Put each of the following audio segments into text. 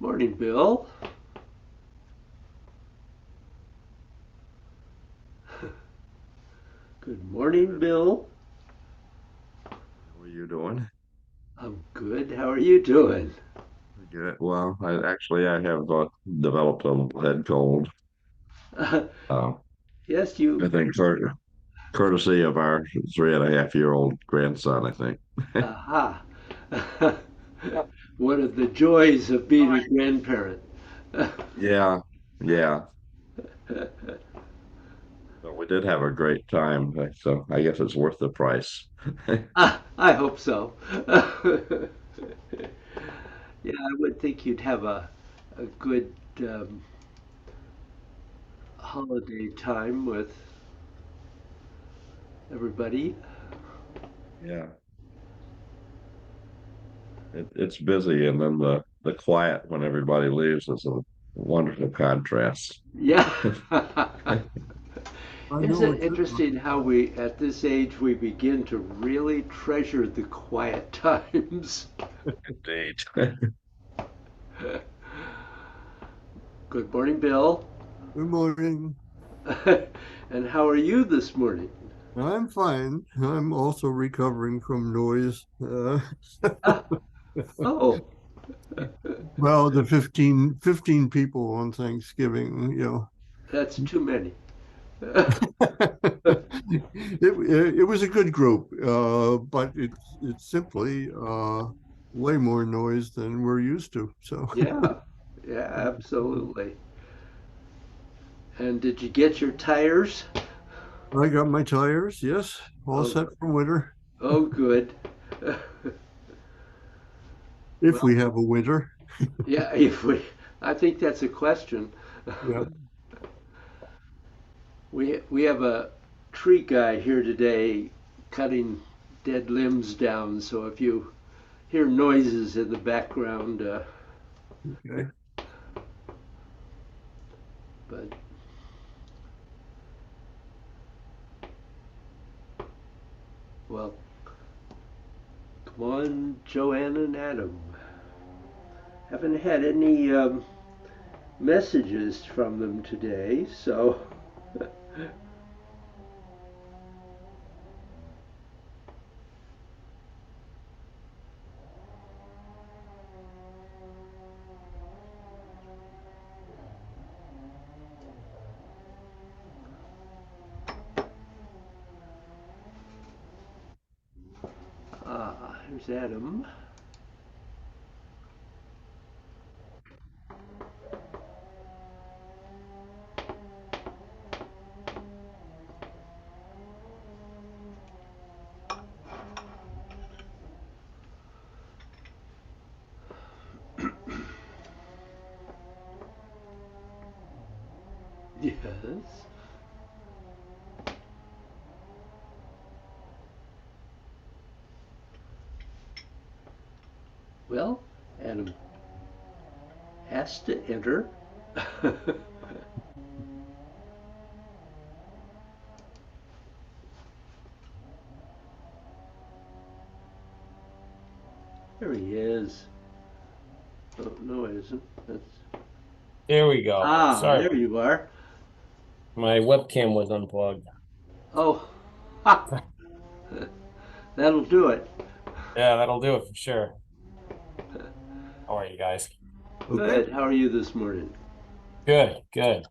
Morning, Bill. Good morning, Bill. How are you doing? I'm good. How are you doing? Good. Well, I have developed a head cold. Uh, Yes, I think courtesy of our 3.5-year-old grandson, I think. aha. One of the joys of being a grandparent. Yeah, yeah. But we did have a great time, so I guess it's worth the price. I hope so. Yeah, I would think you'd have a good holiday time with everybody. Yeah, it's busy, and then the quiet when everybody leaves is a wonderful contrast. Yeah. I know Isn't it what you're interesting talking how about. we, at this age, we begin to really treasure the quiet times? Indeed. Good morning, Bill. Good morning. And how are you this morning? I'm fine. I'm also recovering from noise. Ah, oh, Well, the fifteen people on Thanksgiving, that's too many. it was a good group, but it's simply way more noise than we're used to. So Yeah, yeah, absolutely. And did you get your tires? I got my tires, yes, all Oh, set for winter, oh, good. if Well, we have a winter. yeah, if we, I think that's a question. Yeah. We have a tree guy here today cutting dead limbs down, so if you hear noises in the background, Okay. but well, come on, Joanne and Adam. Haven't had any messages from them today, so here's Adam. Yes. Well, Adam has to enter. There he is. Oh, no, it isn't. That's There we go. Sorry, there you are. my webcam was unplugged. Oh, ha, that'll do it. Yeah, that'll do it for sure. How are you guys? Okay. Good. How are you this morning? Good, good.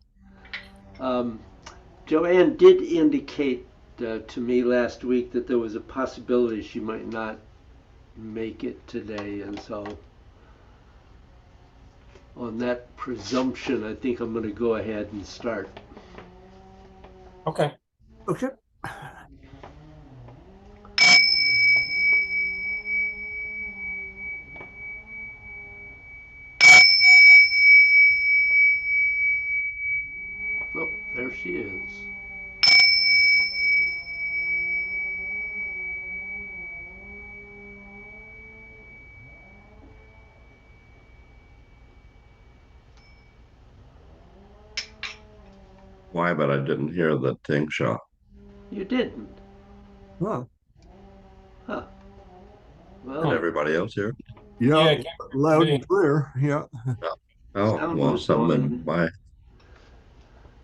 Um, Joanne did indicate to me last week that there was a possibility she might not make it today, and so on that presumption, I think I'm going to go ahead and start. Okay. Okay. Oh, there she is. Why? But I didn't hear the ting shot. You didn't, Huh. huh? Did Well, Huh. everybody else hear? Yeah, Yeah, it came through loud to and me. clear. Yeah. Oh, Sound well, was going.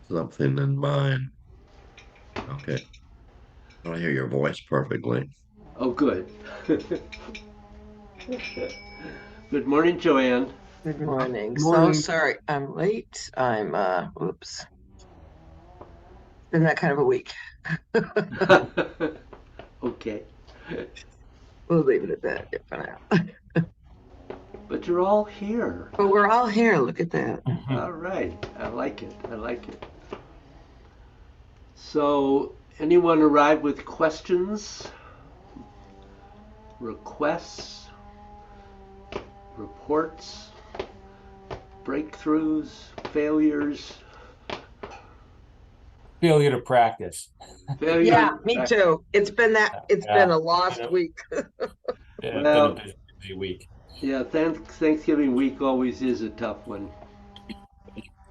something in mine. Okay. I hear your voice perfectly. Oh, good. Good morning, Joanne. Good morning. So Morning. sorry I'm late. Oops. Been that kind of a week. Okay. We'll leave it at that for now. But you're all here. But we're all here. Look at that. All right. I like it. I like it. So, anyone arrive with questions, requests, reports, breakthroughs, failures? Failure to practice. Failure. Yeah, me too. It's been Yeah. a lost Yeah. week. Yeah, Well- been a busy week. Yeah, Thanksgiving week always is a tough one.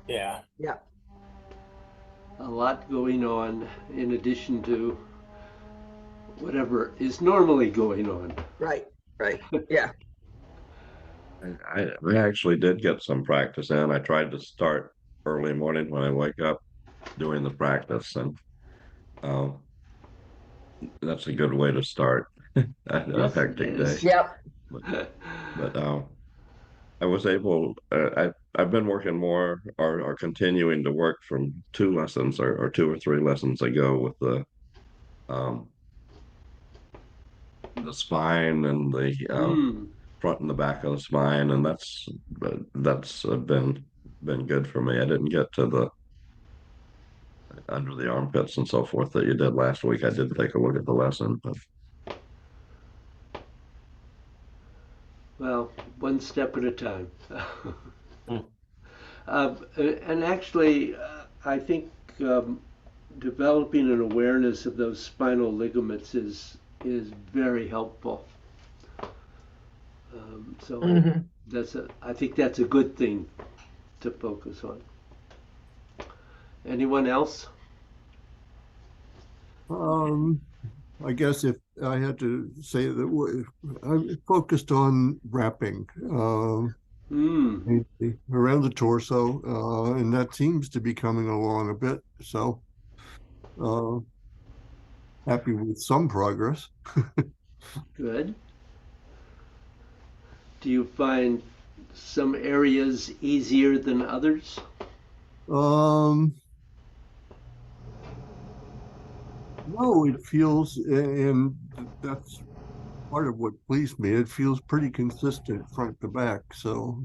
Yeah. Yeah. A lot going on in addition to whatever is normally going on. Right. Right. Yeah. We actually did get some practice in. I tried to start early morning when I wake up doing the practice, and um, that's a good way to start a Yes, it hectic day. is. Yep. But I was able. I've been working more, or continuing to work from 2 lessons or 2 or 3 lessons ago with the spine and the Hmm. front and the back of the spine, and that's been good for me. I didn't get to the under the armpits and so forth that you did last week. I did take a look at the lesson, but Well, one step at a time. Hmm. And actually, I think developing an awareness of those spinal ligaments is very helpful. So Mhm. I think that's a good thing to focus on. Anyone else? I guess if I had to say that I focused on wrapping Hmm. around the torso, and that seems to be coming along a bit. So uh, happy with some progress. Good. Do you find some areas easier than others? Um, no, it feels, and that's part of what pleased me. It feels pretty consistent front to back. So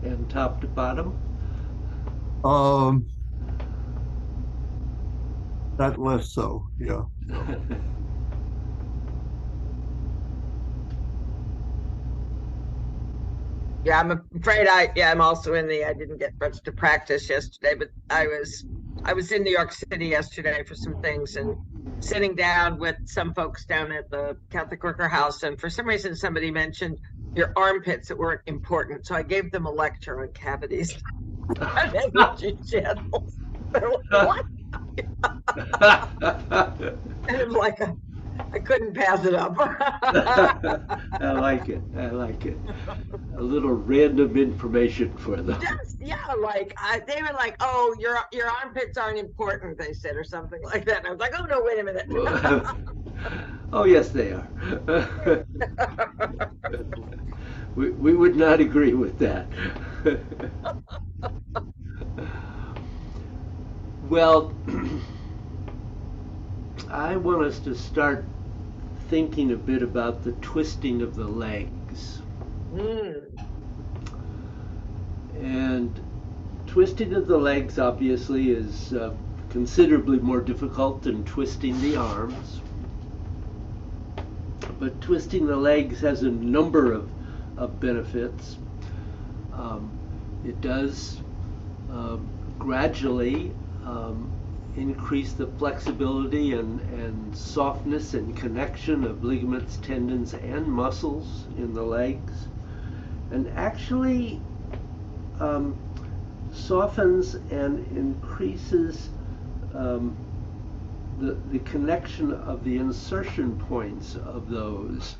And top to bottom? um, that less so. Yeah. Yeah, I'm afraid I'm also I didn't get much to practice yesterday, but I was in New York City yesterday for some things and sitting down with some folks down at the Catholic Worker House, and for some reason somebody mentioned your armpits that weren't important. So I gave them a lecture on cavities and energy channels. They're like, what? And it was like I couldn't pass it up. I like it. I like it. A little random information for them. Just yeah, they were like, "Oh, your armpits aren't important," they said, or something like that. And I was like, "Oh no, wait a minute." Oh, yes, they are. We would not agree with that. Well, I want us to start thinking a bit about the twisting of the legs. And twisting of the legs obviously is considerably more difficult than twisting the arms. But twisting the legs has a number of benefits. It does gradually increase the flexibility and softness and connection of ligaments, tendons, and muscles in the legs, and actually softens and increases the connection of the insertion points of those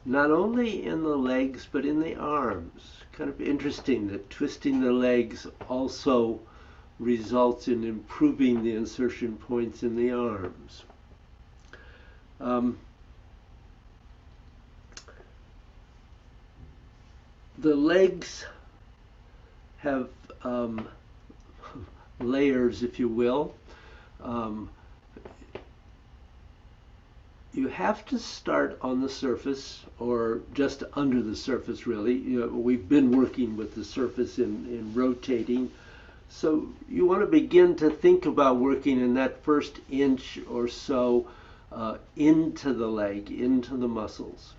not only in the legs but in the arms. Kind of interesting that twisting the legs also results in improving the insertion points in the arms. The legs have layers, if you will. You have to start on the surface or just under the surface, really. You know, we've been working with the surface in rotating. So you want to begin to think about working in that first inch or so into the leg, into the muscles,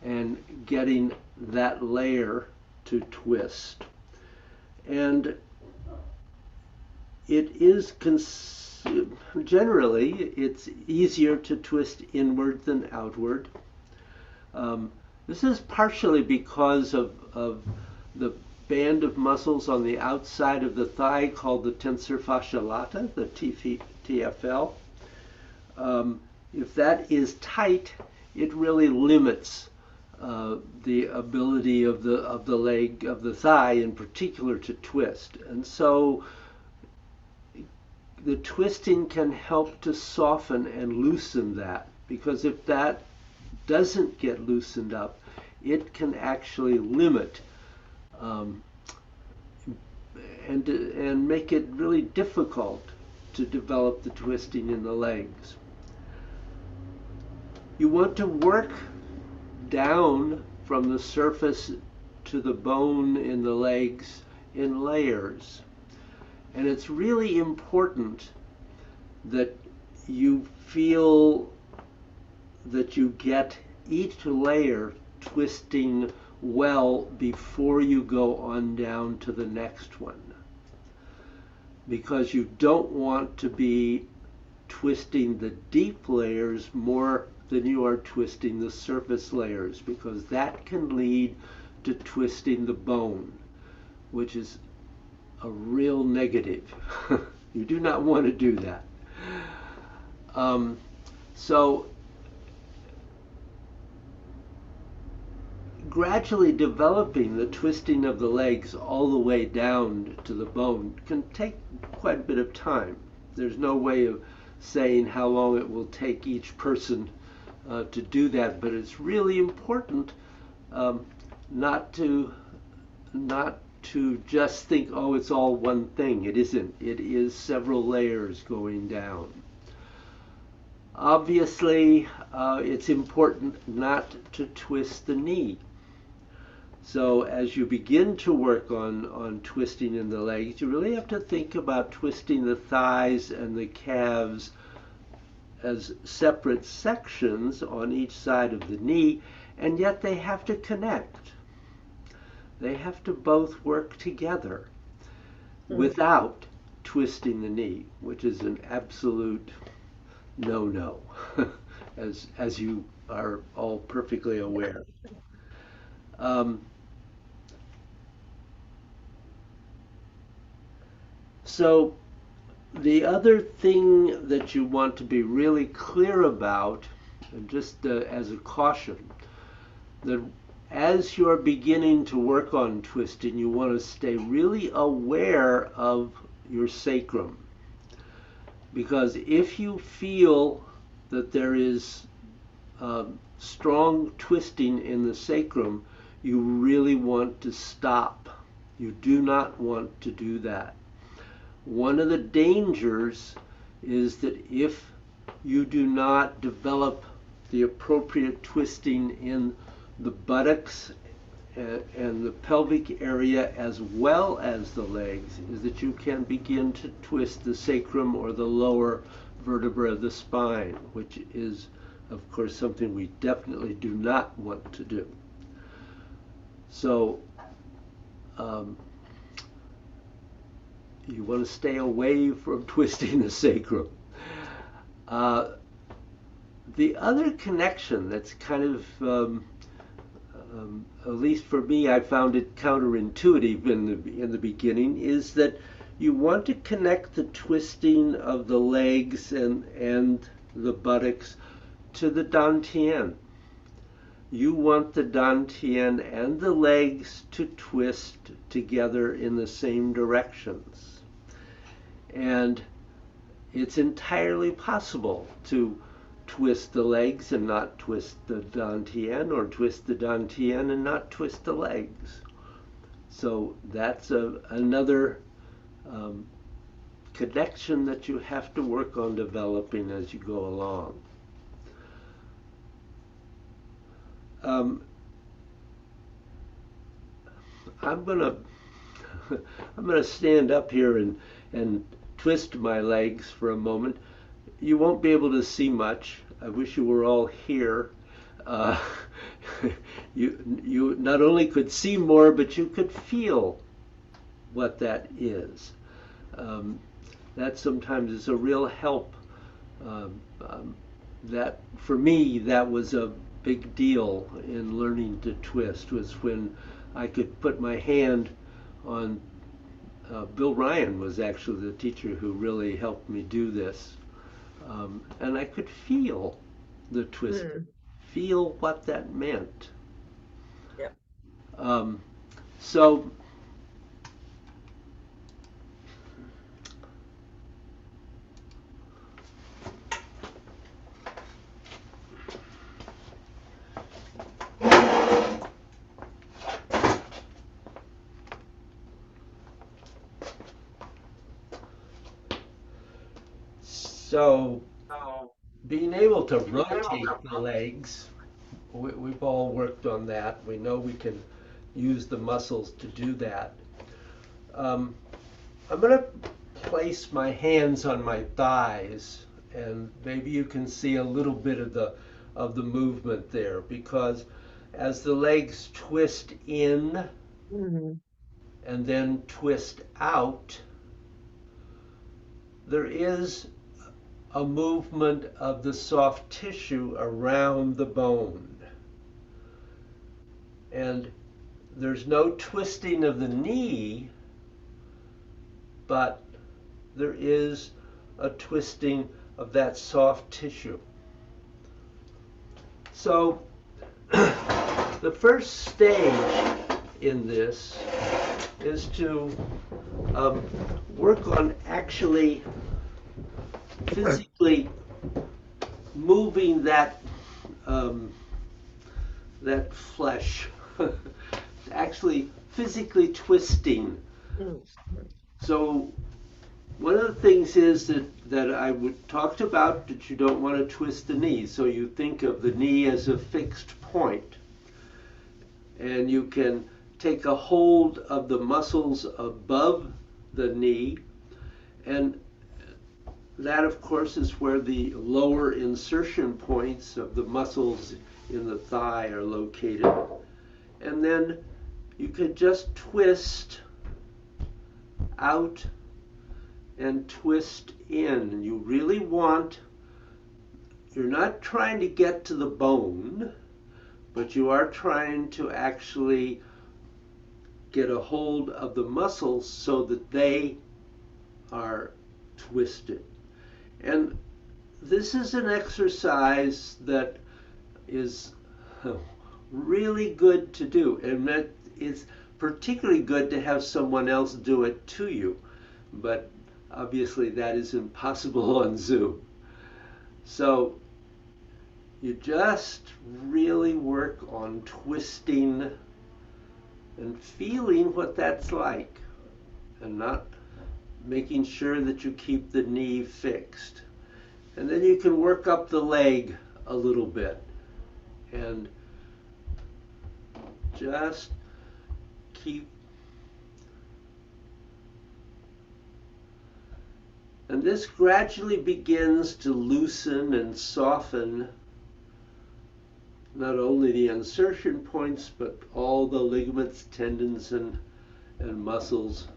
and getting that layer to twist. And it is generally it's easier to twist inward than outward. This is partially because of the band of muscles on the outside of the thigh called the tensor fascia lata, the TFL. If that is tight, it really limits the ability of the leg, of the thigh in particular, to twist. And so the twisting can help to soften and loosen that, because if that doesn't get loosened up, it can actually limit and make it really difficult to develop the twisting in the legs. You want to work down from the surface to the bone in the legs in layers. And it's really important that you feel that you get each layer twisting well before you go on down to the next one. Because you don't want to be twisting the deep layers more than you are twisting the surface layers, because that can lead to twisting the bone, which is a real negative. You do not want to do that. So gradually developing the twisting of the legs all the way down to the bone can take quite a bit of time. There's no way of saying how long it will take each person to do that, but it's really important not to just think, oh, it's all one thing. It isn't. It is several layers going down. Obviously, it's important not to twist the knee. So as you begin to work on twisting in the legs, you really have to think about twisting the thighs and the calves as separate sections on each side of the knee, and yet they have to connect. They have to both work together without twisting the knee, which is an absolute no-no, as you are all perfectly aware. So the other thing that you want to be really clear about, and just as a caution, that as you're beginning to work on twisting, you want to stay really aware of your sacrum. Because if you feel that there is strong twisting in the sacrum, you really want to stop. You do not want to do that. One of the dangers is that if you do not develop the appropriate twisting in the buttocks and the pelvic area as well as the legs, is that you can begin to twist the sacrum or the lower vertebra of the spine, which is, of course, something we definitely do not want to do. So you want to stay away from twisting the sacrum. The other connection that's kind of, at least for me, I found it counterintuitive in the beginning, is that you want to connect the twisting of the legs and the buttocks to the dantian. you want the dantian and the legs to twist together in the same directions. And it's entirely possible to twist the legs and not twist the dantian, or twist the dantian and not twist the legs. So that's another connection that you have to work on developing as you go along. I'm gonna stand up here and twist my legs for a moment. You won't be able to see much. I wish you were all here. Uh, you not only could see more, but you could feel what that is. That sometimes is a real help. That for me, that was a big deal in learning to twist, was when I could put my hand on. Bill Ryan was actually the teacher who really helped me do this, and I could feel the twist, feel what that meant. Yep. So So being able to rotate the legs, we've all worked on that. We know we can use the muscles to do that. I'm going to place my hands on my thighs, and maybe you can see a little bit of the movement there, because as the legs twist in and then twist out, there is a movement of the soft tissue around the bone. And there's no twisting of the knee, but there is a twisting of that soft tissue. So the first stage in this is to work on actually physically moving that that flesh, actually physically twisting. So one of the things is that I talked about, that you don't want to twist the knee. So you think of the knee as a fixed point, and you can take a hold of the muscles above the knee, and that, of course, is where the lower insertion points of the muscles in the thigh are located. And then you could just twist out and twist in. You really you're not trying to get to the bone, but you are trying to actually get a hold of the muscles so that they are twisted. And this is an exercise that is really good to do, and that it's particularly good to have someone else do it to you, but obviously that is impossible on Zoom. So you just really work on twisting and feeling what that's like, and not making sure that you keep the knee fixed. And then you can work up the leg a little bit and just keep. And this gradually begins to loosen and soften not only the insertion points, but all the ligaments, tendons, and muscles.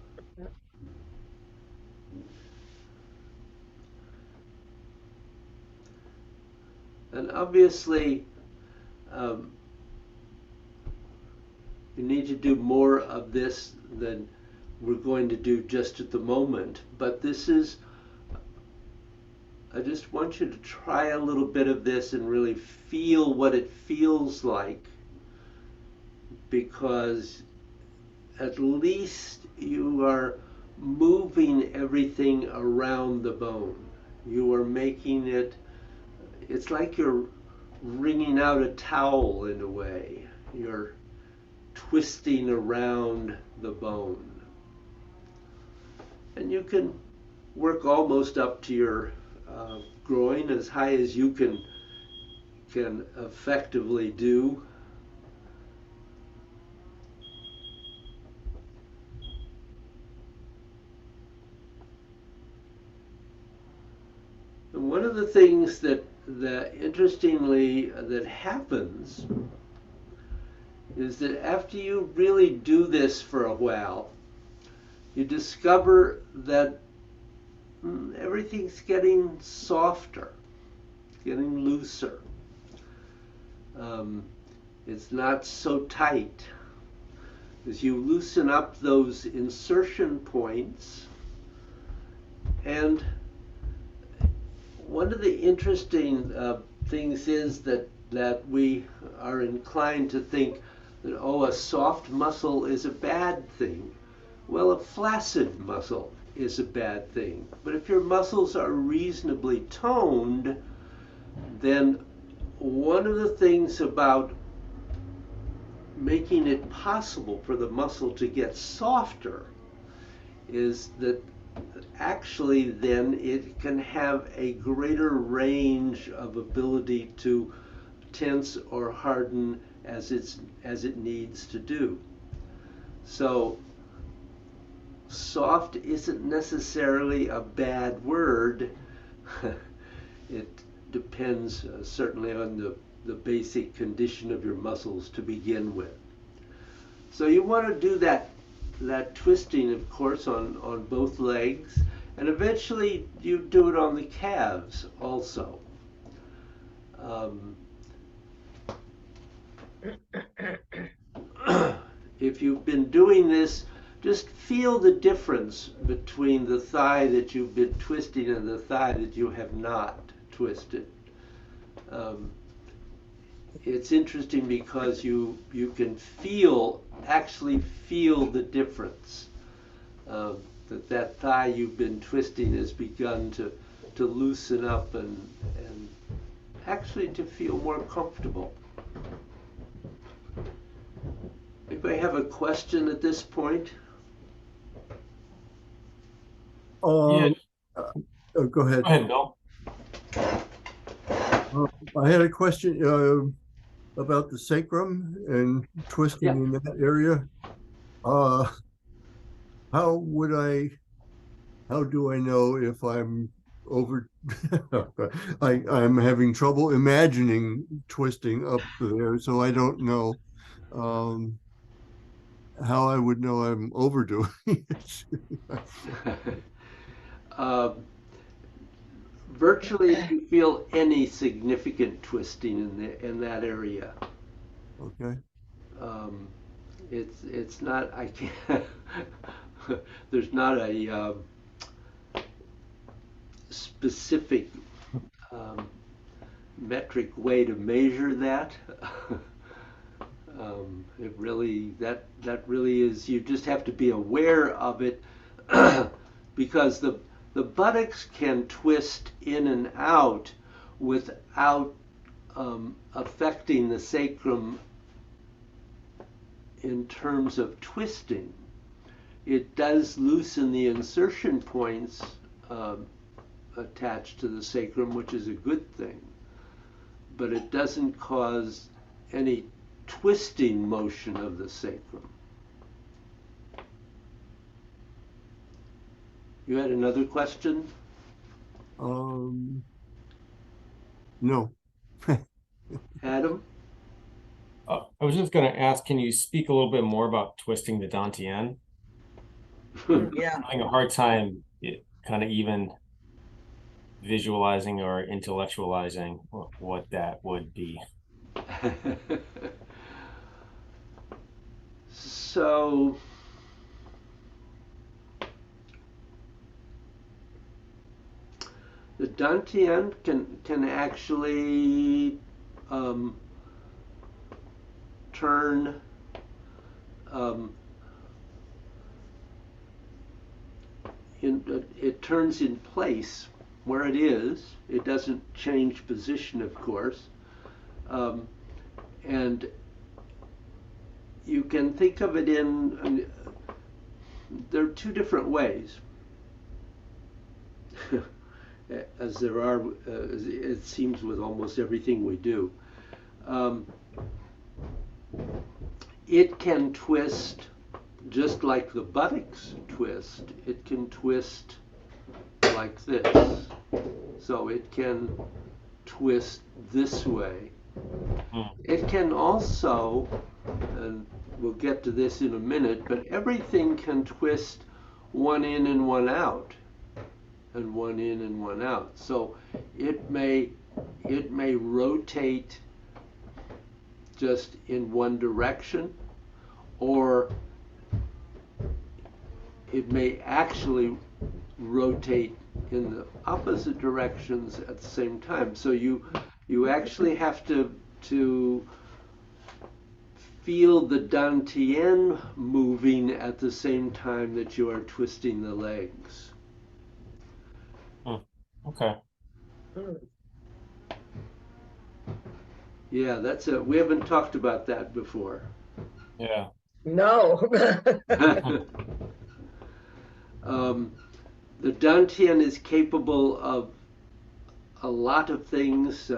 And obviously, you need to do more of this than we're going to do just at the moment. But this is I just want you to try a little bit of this and really feel what it feels like, because at least you are moving everything around the bone. You are making it, it's like you're wringing out a towel in a way. You're twisting around the bone. And you can work almost up to your groin, as high as you can effectively do. And one of the things that interestingly that happens is that after you really do this for a while, you discover that everything's getting softer, getting looser. It's not so tight. As you loosen up those insertion points, and one of the interesting things is that we are inclined to think that, oh, a soft muscle is a bad thing. Well, a flaccid muscle is a bad thing. But if your muscles are reasonably toned, then one of the things about making it possible for the muscle to get softer is that actually then it can have a greater range of ability to tense or harden as it needs to do. So soft isn't necessarily a bad word. It depends certainly on the basic condition of your muscles to begin with. So you want to do that twisting, of course, on both legs, and eventually you do it on the calves also. If you've been doing this, just feel the difference between the thigh that you've been twisting and the thigh that you have not twisted. It's interesting because you can actually feel the difference. That thigh you've been twisting has begun to loosen up and actually to feel more comfortable. Anybody have a question at this point? Yeah, Go ahead. go ahead, Bill. I had a question about the sacrum and twisting in that area. How do I know if I'm over? I'm having trouble imagining twisting up there, so I don't know how I would know I'm overdoing it. Virtually, if you feel any significant twisting in that area, Okay. it's not. I can't. There's not a specific metric way to measure that. It really that really is. You just have to be aware of it, because the buttocks can twist in and out without affecting the sacrum in terms of twisting. It does loosen the insertion points attached to the sacrum, which is a good thing, but it doesn't cause any twisting motion of the sacrum. You had another question? No. Adam? I was just going to ask, can you speak a little bit more about twisting the dantian? Yeah. I'm having a hard time kind of even visualizing or intellectualizing what that would be. So the dantian can actually turn it turns in place where it is. It doesn't change position, of course. And you can think of it there are two different ways. As there are, it seems, with almost everything we do. It can twist just like the buttocks twist. It can twist like this. So it can twist this way. It can also, and we'll get to this in a minute, but everything can twist one in and one out, and one in and one out. So it may rotate just in one direction, or it may actually rotate in the opposite directions at the same time. So you actually have to feel the dantian moving at the same time that you are twisting the legs. Okay. Yeah, we haven't talked about that before. Yeah. No. The dantian is capable of a lot of things.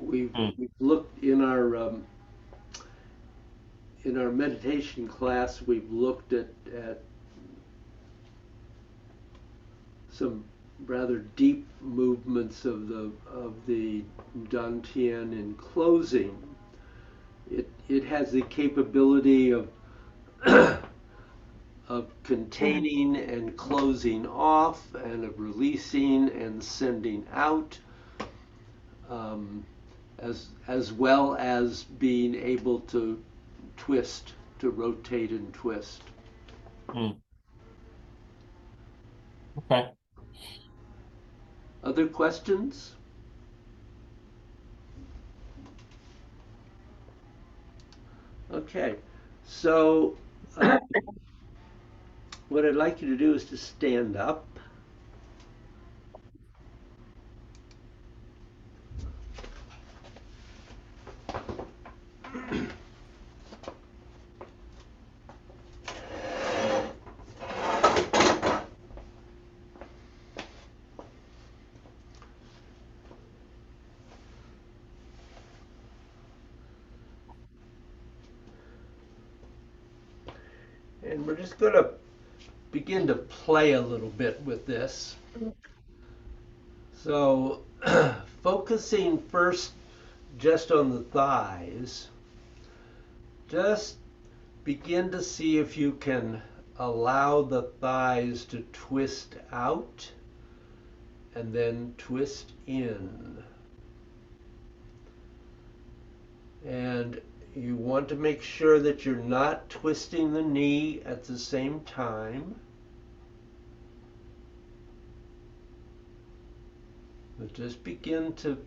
We've looked in our meditation class. We've looked at some rather deep movements of the dantian in closing. It has the capability of containing and closing off, and of releasing and sending out, as well as being able to twist, to rotate and twist. Okay. Other questions? Okay, so what I'd like you to do is to stand up. And we're just going to begin to play a little bit with this. So focusing first just on the thighs, just begin to see if you can allow the thighs to twist out and then twist in. And you want to make sure that you're not twisting the knee at the same time. But just begin to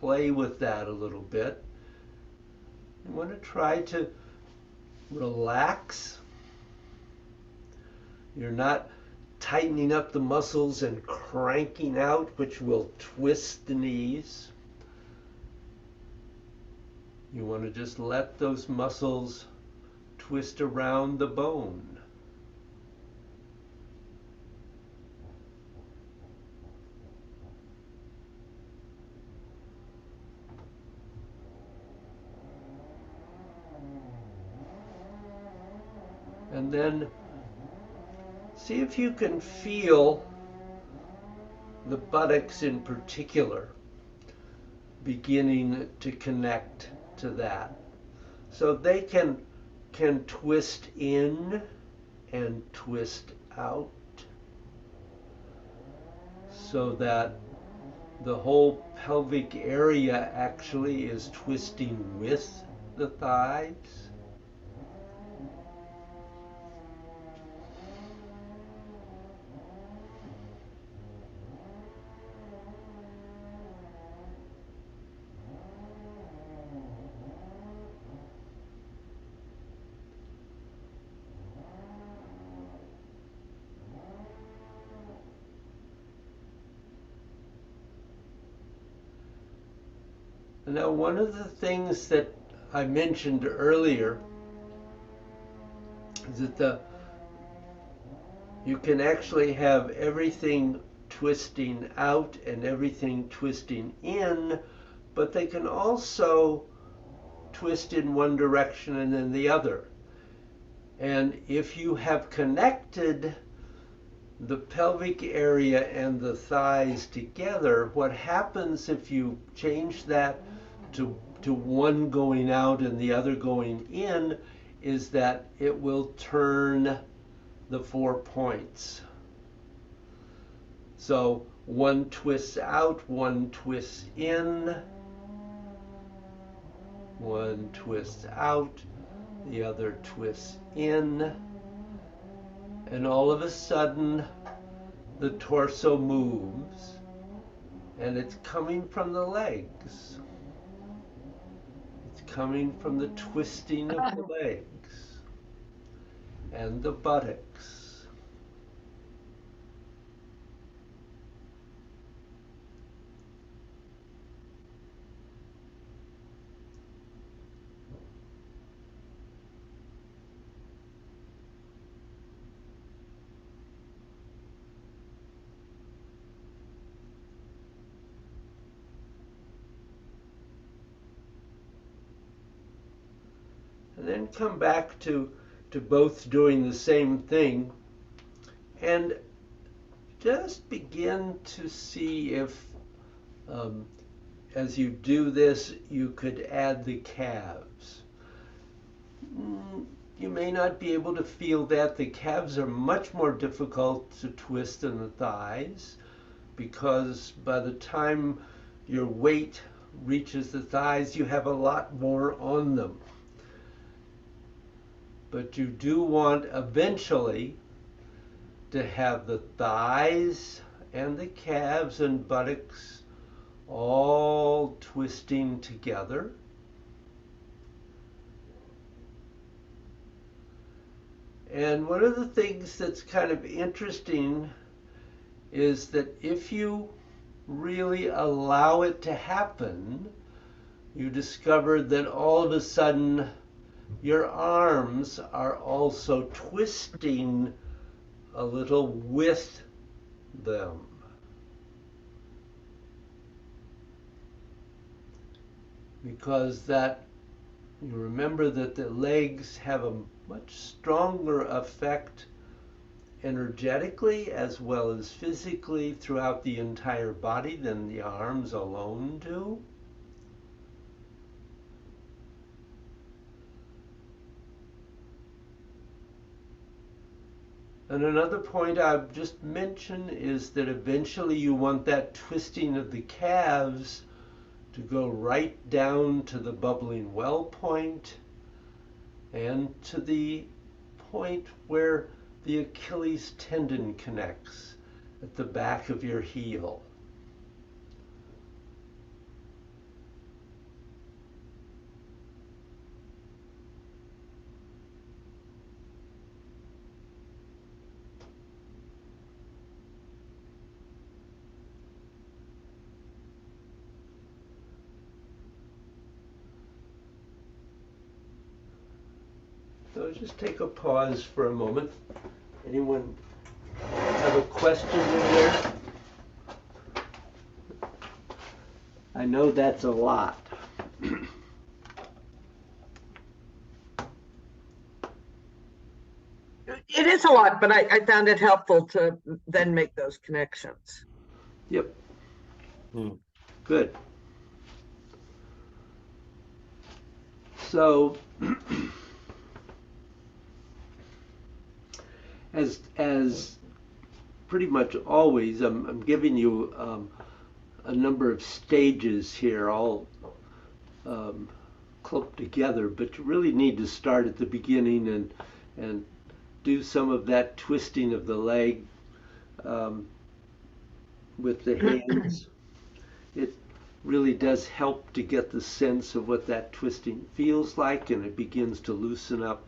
play with that a little bit. You want to try to relax. You're not tightening up the muscles and cranking out, which will twist the knees. You want to just let those muscles twist around the bone. And then see if you can feel the buttocks in particular beginning to connect to that. So they can twist in and twist out, so that the whole pelvic area actually is twisting with the thighs. Now, one of the things that I mentioned earlier is that you can actually have everything twisting out and everything twisting in, but they can also twist in one direction and then the other. And if you have connected the pelvic area and the thighs together, what happens if you change that to one going out and the other going in is that it will turn the 4 points. So one twists out, one twists in, one twists out, the other twists in, and all of a sudden the torso moves, and it's coming from the legs. It's coming from the twisting of the legs and the buttocks. And then come back to both doing the same thing and just begin to see if as you do this you could add the calves. You may not be able to feel that. The calves are much more difficult to twist than the thighs, because by the time your weight reaches the thighs you have a lot more on them. But you do want eventually to have the thighs and the calves and buttocks all twisting together. And one of the things that's kind of interesting is that if you really allow it to happen, you discover that all of a sudden your arms are also twisting a little with them. Because that, you remember that the legs have a much stronger effect energetically as well as physically throughout the entire body than the arms alone do. And another point I've just mentioned is that eventually you want that twisting of the calves to go right down to the bubbling well point and to the point where the Achilles tendon connects at the back of your heel. So just take a pause for a moment. Anyone have a question in there? I know that's a lot. It is a lot, but I found it helpful to then make those connections. Yep. Hmm. Good. So as pretty much always, I'm giving you a number of stages here, all clumped together, but you really need to start at the beginning and do some of that twisting of the leg with the hands. It really does help to get the sense of what that twisting feels like, and it begins to loosen up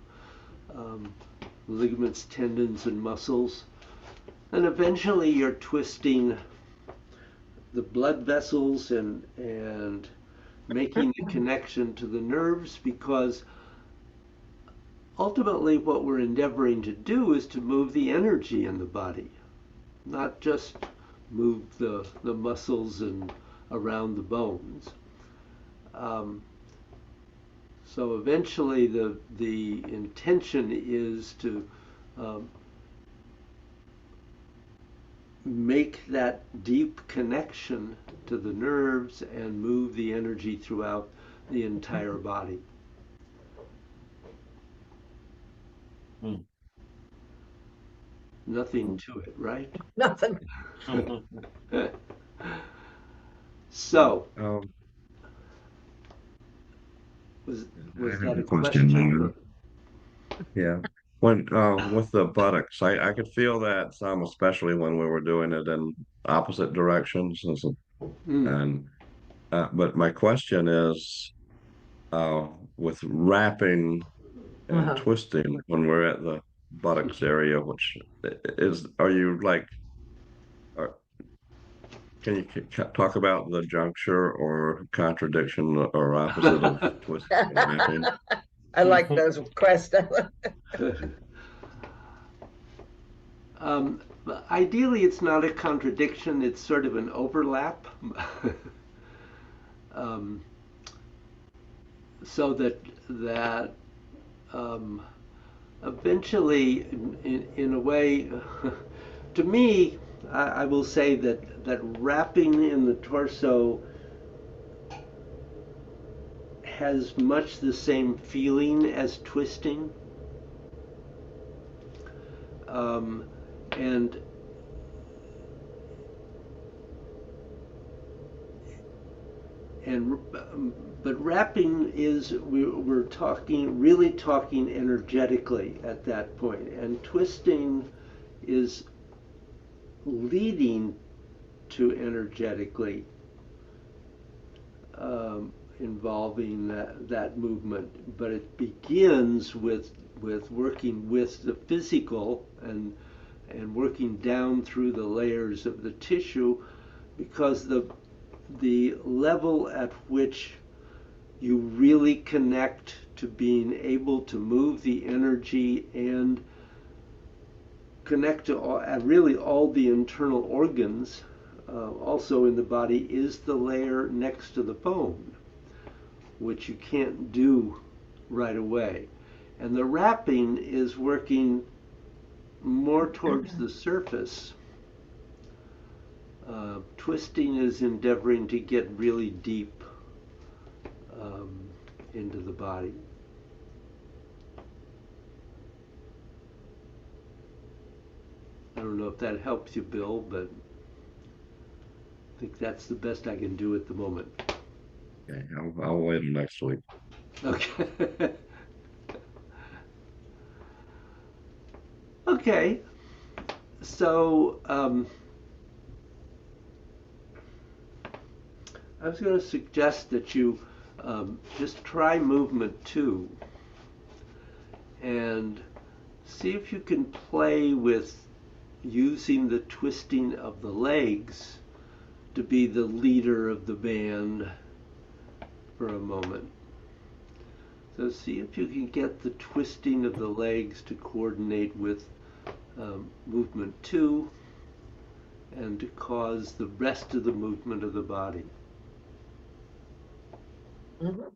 ligaments, tendons, and muscles. And eventually you're twisting the blood vessels and making a connection to the nerves, because ultimately what we're endeavoring to do is to move the energy in the body, not just move the muscles and around the bones. So eventually the intention is to make that deep connection to the nerves and move the energy throughout the entire body. Hmm. Nothing to it, right? Nothing. So, Um, was I was have that a a question question? Yeah. When with the buttocks, I could feel that some, especially when we were doing it in opposite directions. Mm. And but my question is, with wrapping and Uh-huh. twisting when we're at the buttocks area, which is, are you like, are, can you talk about the juncture or contradiction or opposite of twisting and wrapping? I like those questions. Ideally, it's not a contradiction, it's sort of an overlap. um, so that um, eventually, in a way, to me, I will say that wrapping in the torso has much the same feeling as twisting. Um, and and but wrapping is we're talking really talking energetically at that point, and twisting is leading to energetically involving that movement, but it begins with working with the physical and working down through the layers of the tissue, because the level at which you really connect to being able to move the energy and connect to really all the internal organs also in the body is the layer next to the bone, which you can't do right away. And the wrapping is working more towards the surface. Twisting is endeavoring to get really deep um, into the body. I don't know if that helps you, Bill, but I think that's the best I can do at the moment. Okay, I'll wait till next week. Okay. Okay. So I was going to suggest that you just try movement 2 and see if you can play with using the twisting of the legs to be the leader of the band for a moment. So see if you can get the twisting of the legs to coordinate with movement 2 and to cause the rest of the movement of the body. Mhm.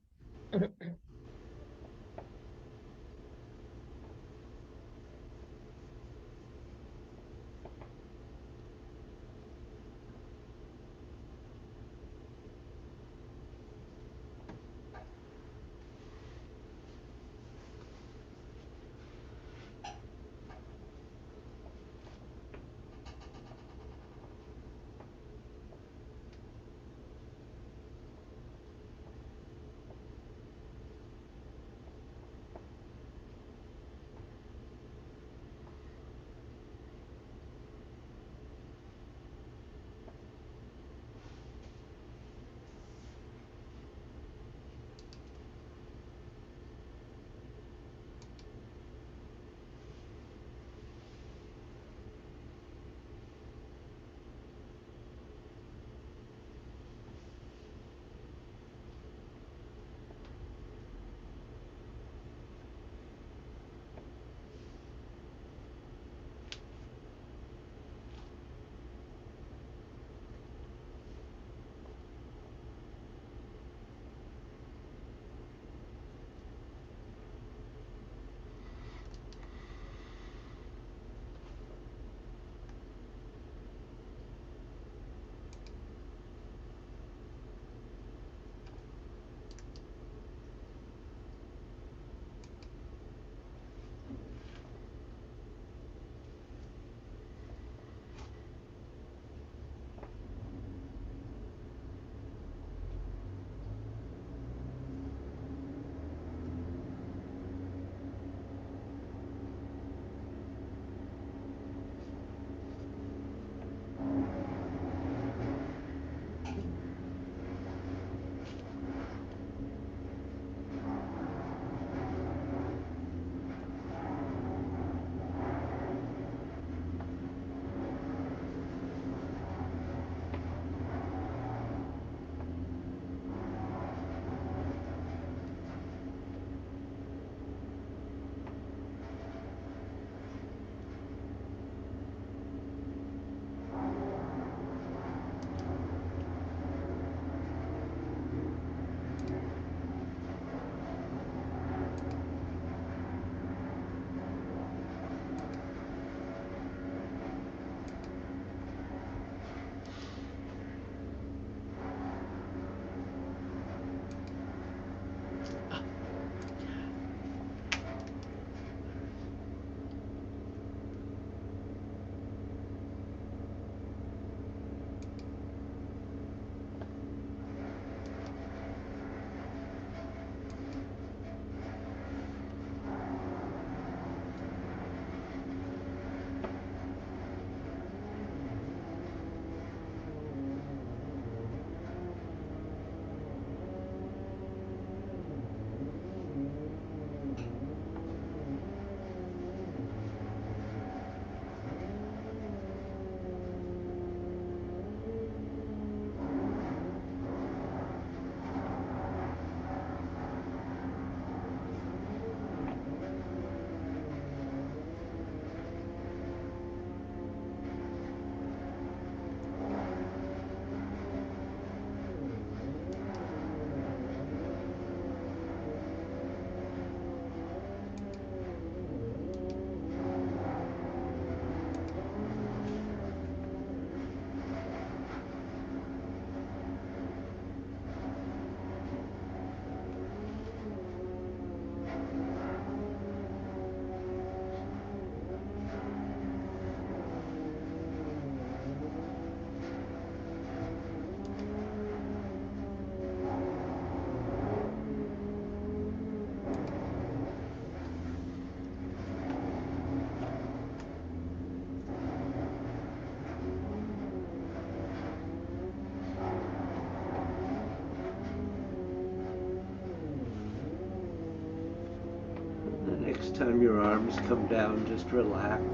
time your arms come down, just relax.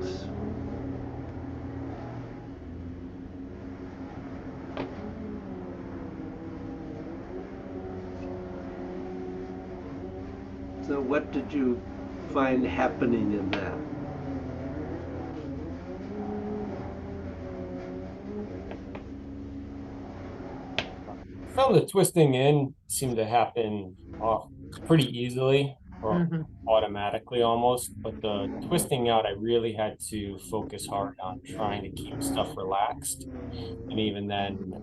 So what did you find happening in that? Found the twisting in seemed to happen pretty easily or Mhm. automatically almost, but the twisting out, I really had to focus hard on trying to keep stuff relaxed. And even then,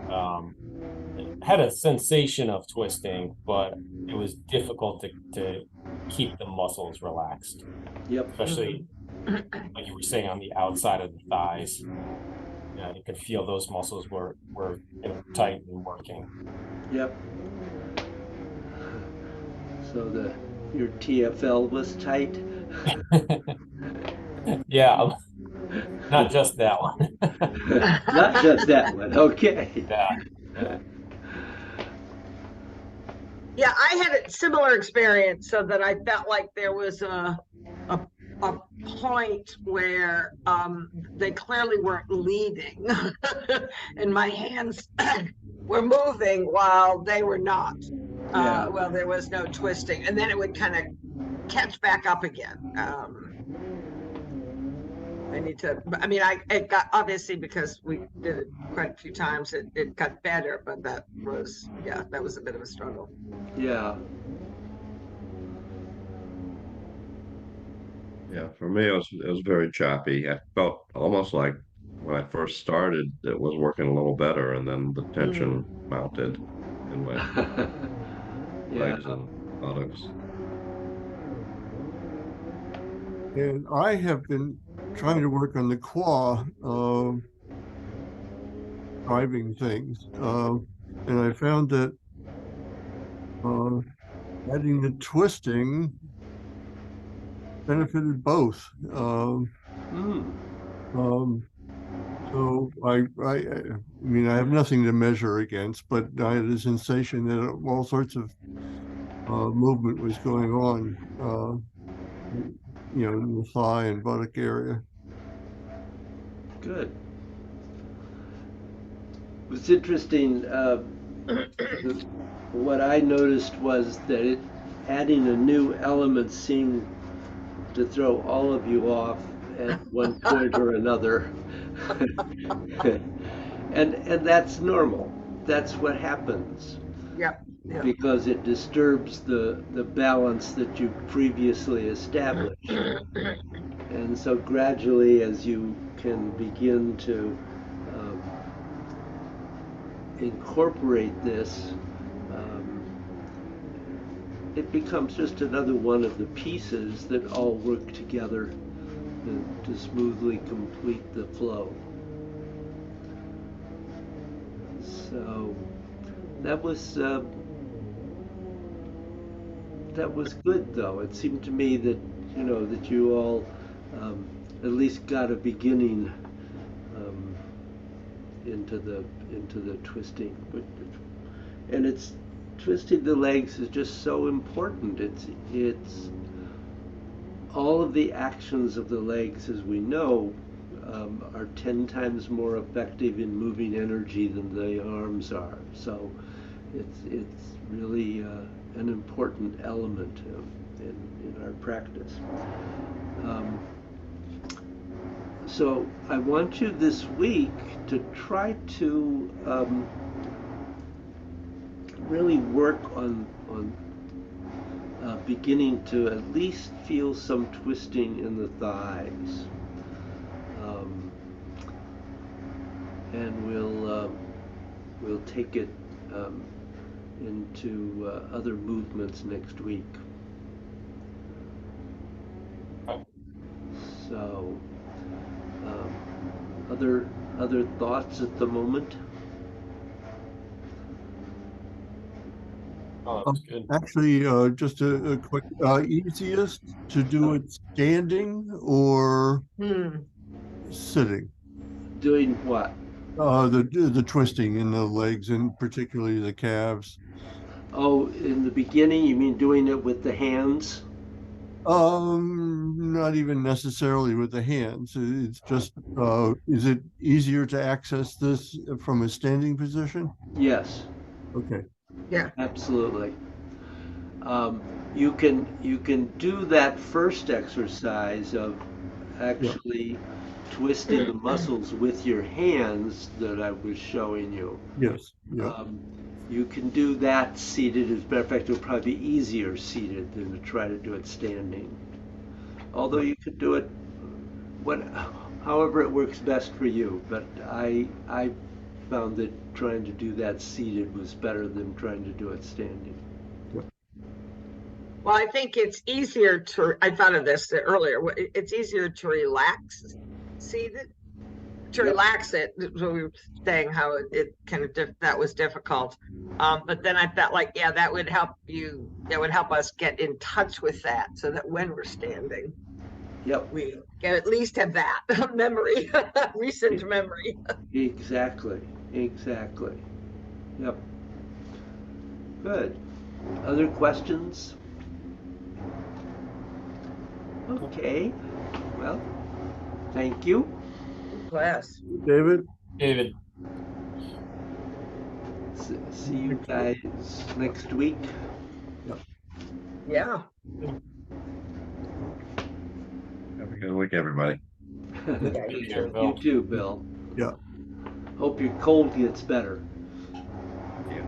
had a sensation of twisting, but it was difficult to keep the muscles relaxed, Yep. especially like you were saying on the outside of the thighs. Yeah, you could feel those muscles were tight and working. Yep. So your TFL was tight. Yeah, not just that one. Not just that one. Okay. Yeah. Yeah, I had a similar experience, so that I felt like there was a point where they clearly weren't leading, and my hands were moving while they were not. Yeah. Well, there was no twisting, and then it would kind of catch back up again. I need to, I mean, it got, obviously, because we did it quite a few times, it got better, but that was a bit of a struggle. Yeah. Yeah, for me, it was very choppy. I felt almost like when I first started, it was working a little better, and then the tension mounted in my Yeah. legs and buttocks. And I have been trying to work on the quad driving things, and I found that adding the twisting benefited both. Mm. So I mean, I have nothing to measure against, but I had a sensation that all sorts of movement was going on, in the thigh and buttock area. Good. It's interesting. What I noticed was that adding a new element seemed to throw all of you off at one point or another. and that's normal. That's what happens. Yep. Because it disturbs the balance that you previously established. And so gradually, as you can begin to incorporate this, it becomes just another one of the pieces that all work together to smoothly complete the flow. So that was good, though. It seemed to me that that you all at least got a beginning into the twisting, and it's twisting the legs is just so important. It's all of the actions of the legs, as we know, are 10 times more effective in moving energy than the arms are. So it's really an important element in our practice. So I want you this week to try to really work on beginning to at least feel some twisting in the thighs, and we'll take it into other movements next week. So, other thoughts at the moment? Oh, that's good. Actually, just a quick, easiest to do it standing or sitting? Doing what? The twisting in the legs and particularly the calves. Oh, in the beginning, you mean doing it with the hands? Not even necessarily with the hands. It's just, is it easier to access this from a standing position? Yes, Okay, Yeah. absolutely. Um, you can do that first exercise of actually twisting the muscles with your hands that I was showing you. yes, yeah, Um, you can do that seated. As a matter of fact, it'll probably be easier seated than to try to do it standing. Although yeah. you could do it what, however it works best for you. But I found that trying to do that seated was better than trying to do it standing. Well, I think it's easier to, I thought of this earlier, it's easier to relax seated, to Yep. relax it. So we were saying how it kind of, that was difficult. But then I felt like, yeah, that would help you, that would help us get in touch with that so that when we're standing, Yep. we can at least have that memory, recent memory. Exactly. Exactly. Yep. Good. Other questions? Okay. Well, thank you. Class. David? David, See you guys next week. Yeah. Have a good week, everybody. Yeah, you take care, too. You Bill. too, Bill. Yeah. Hope your cold gets better. Yeah.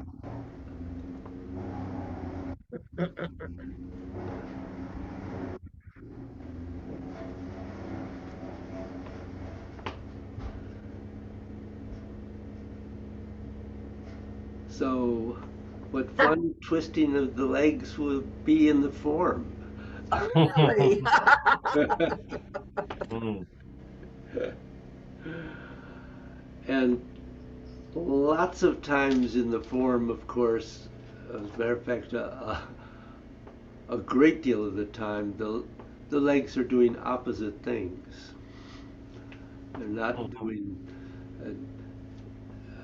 So, what fun twisting of the legs will be in the form. Really? Mm. And lots of times in the form, of course, as a matter of fact, a great deal of the time, the legs are doing opposite things. They're not doing.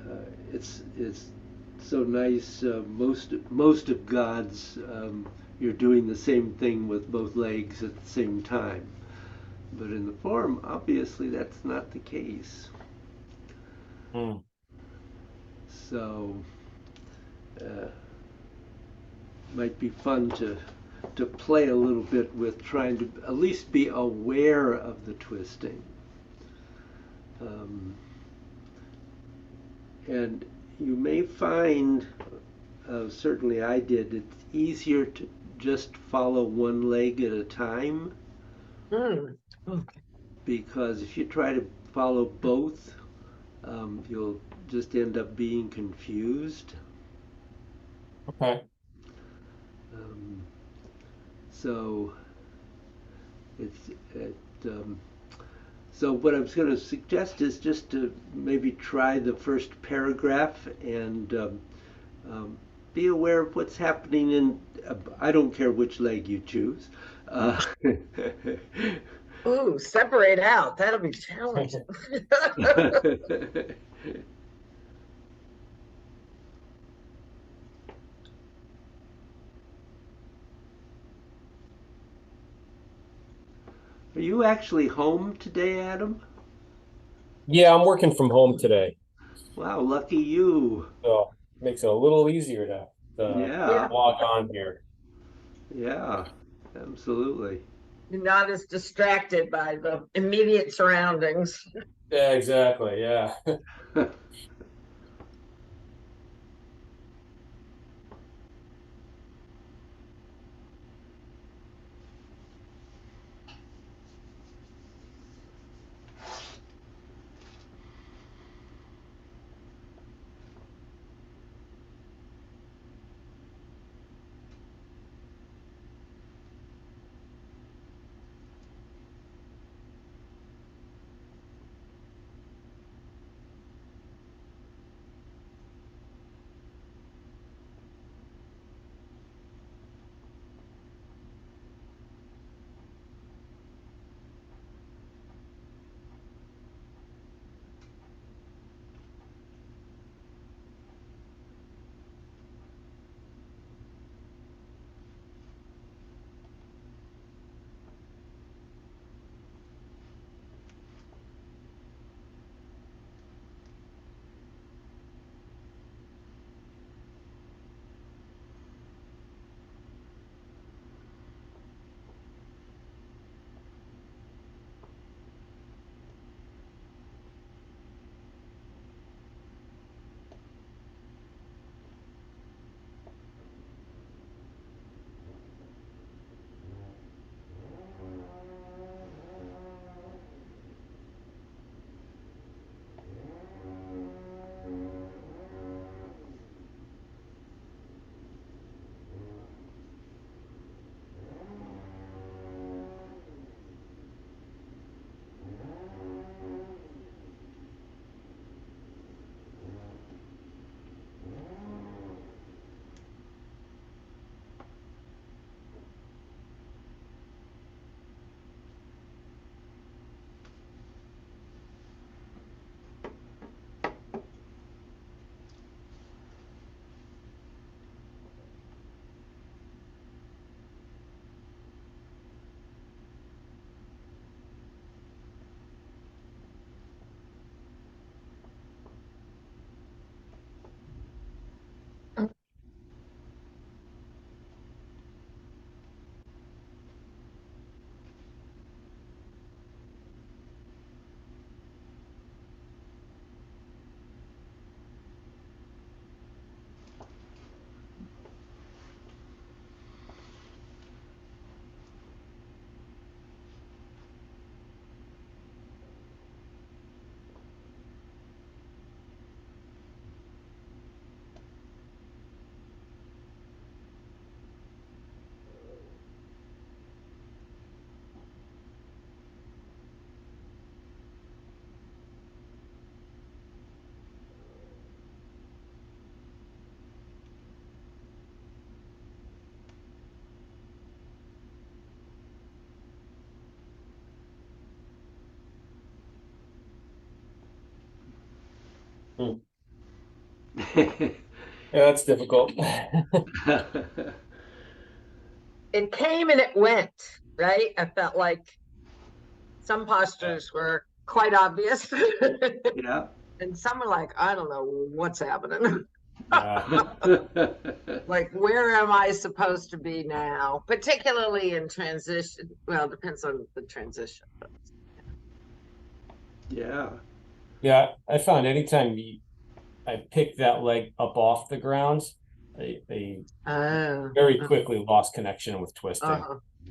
Uh, it's so nice. Most of God's, you're doing the same thing with both legs at the same time. But in the form, obviously, that's not the case. Mm. So, uh, might be fun to play a little bit with trying to at least be aware of the twisting. Um, and you may find, certainly I did, it's easier to just follow one leg at a time, Hmm. Okay. because if you try to follow both, you'll just end up being confused. Okay. Um, so it's it, so what I was going to suggest is just to maybe try the first paragraph and be aware of what's happening in. I don't care which leg you choose. Uh, Ooh, separate out. That'll be challenging. Are you actually home today, Adam? Yeah, I'm working from home today, Wow, lucky you. so makes it a little easier to Yeah, Yeah, log on here. yeah, absolutely. you're not as distracted by the immediate surroundings. Yeah, exactly. Yeah. Yeah, that's difficult. It came and it went, right? I felt like some postures were quite obvious. Yeah. And some were like, I don't know what's happening. Yeah. Like, where am I supposed to be now? Particularly in transition. Well, it depends on the transition. Yeah. Yeah, I found anytime I picked that leg up off the ground, they Oh, very quickly lost connection with twisting.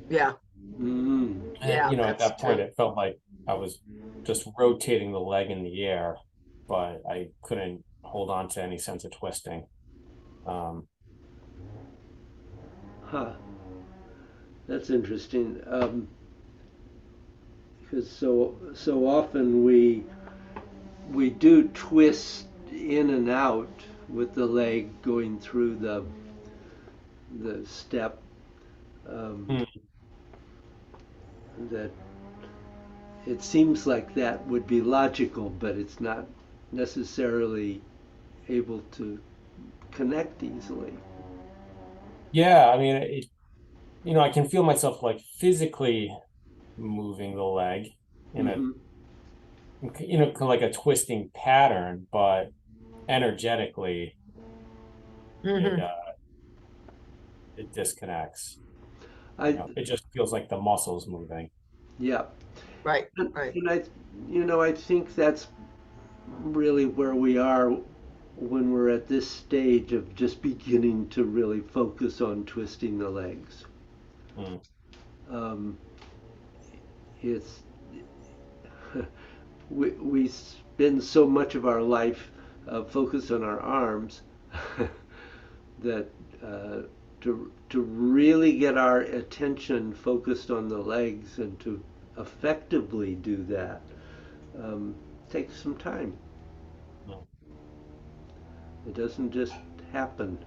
yeah, Mm. And, yeah, at that's that point, true. it felt like I was just rotating the leg in the air, but I couldn't hold on to any sense of twisting. Um, Huh. That's interesting. Because so often we do twist in and out with the leg going through the step. Hmm. That it seems like that would be logical, but it's not necessarily able to connect easily. yeah, I mean, I can feel myself like physically moving the leg in a, Mm-hmm. kind of like a twisting pattern, but energetically, it Hmm. it disconnects. I It just feels like the muscles moving. Yeah, Right, and, right. and I think that's really where we are when we're at this stage of just beginning to really focus on twisting the legs. Mm. Um, it's we spend so much of our life focused on our arms that to really get our attention focused on the legs and to effectively do that um, takes some time. Mm. It doesn't just happen,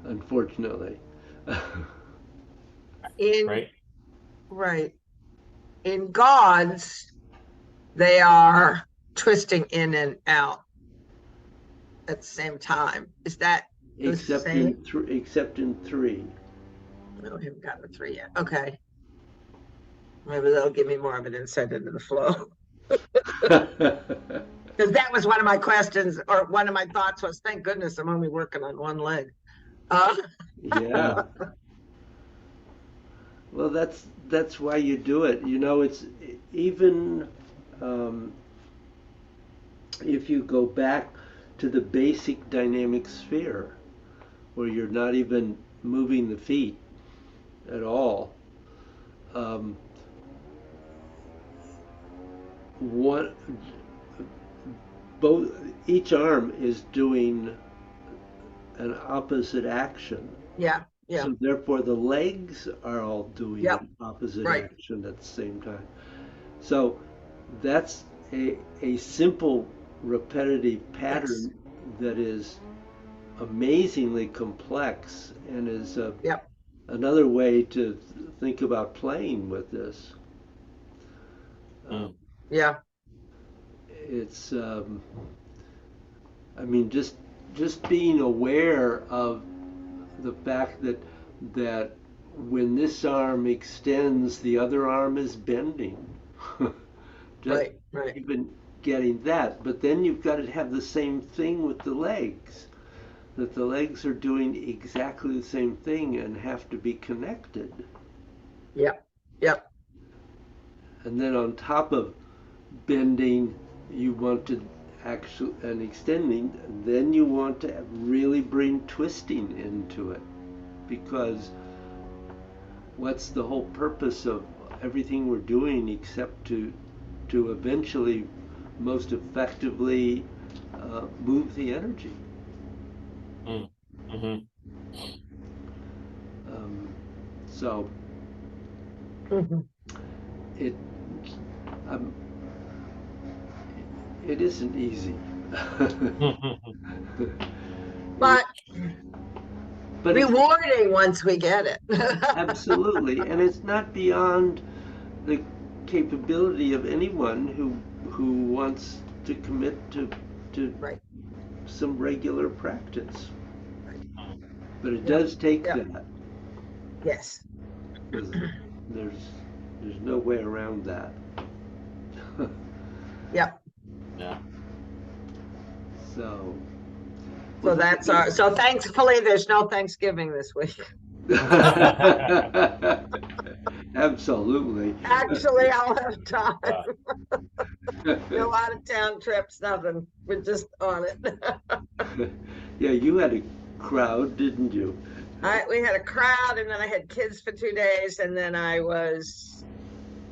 unfortunately. In Right? right. In gods, they are twisting in and out at the same time. Is that the same? Except in three. No, we haven't gotten to three yet. Okay. Maybe that'll give me more of an insight into the flow. Because that was one of my questions, or one of my thoughts was, thank goodness I'm only working on one leg. Uh, Yeah. Well, that's why you do it. It's even um, if you go back to the basic dynamic sphere, where you're not even moving the feet at all. Um, one, both each arm is doing an opposite action. yeah, yeah, So therefore, the legs are all doing yep, an opposite right. action at the same time. So that's a simple repetitive Yes, pattern that is amazingly complex and is yep, another way to think about playing with this. Um, Mm. yeah, it's I mean just being aware of the fact that when this arm extends, the other arm is bending. Just right, right. even getting that, but then you've got to have the same thing with the legs. That the legs are doing exactly the same thing and have to be connected. Yep, yep. And then on top of bending, you want to actually and extending, then you want to really bring twisting into it because what's the whole purpose of everything we're doing except to eventually most effectively move the energy. Mm. Hmm. Um, so Mhm. it um, it isn't easy, But but it's rewarding once we get it. absolutely, and it's not beyond the capability of anyone who wants to commit to Right. some regular practice. But it does take Yep. that. Yes. 'Cause there's no way around that. Yep. Yeah. So. So that's our, so thankfully there's no Thanksgiving this week. Absolutely. Actually, I'll have time. No out of town trips, nothing. We're just on it. Yeah, you had a crowd, didn't you? We had a crowd, and then I had kids for 2 days, and then I was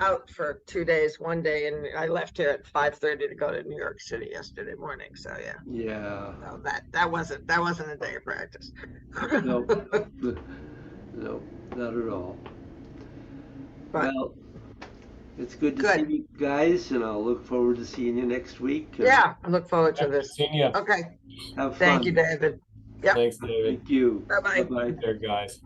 out for 2 days, one day, and I left here at 5:30 to go to New York City yesterday morning. So yeah, Yeah. so that wasn't a day of practice. No, no, not at all. But- Well, it's good to Good. see you guys, and I'll look forward to seeing you next week. and Yeah, I look forward to this. Seeing you. Okay, Have fun. thank you, David. Yep. Thanks, David. Thank you. Bye-bye. Bye-bye. Take care, guys.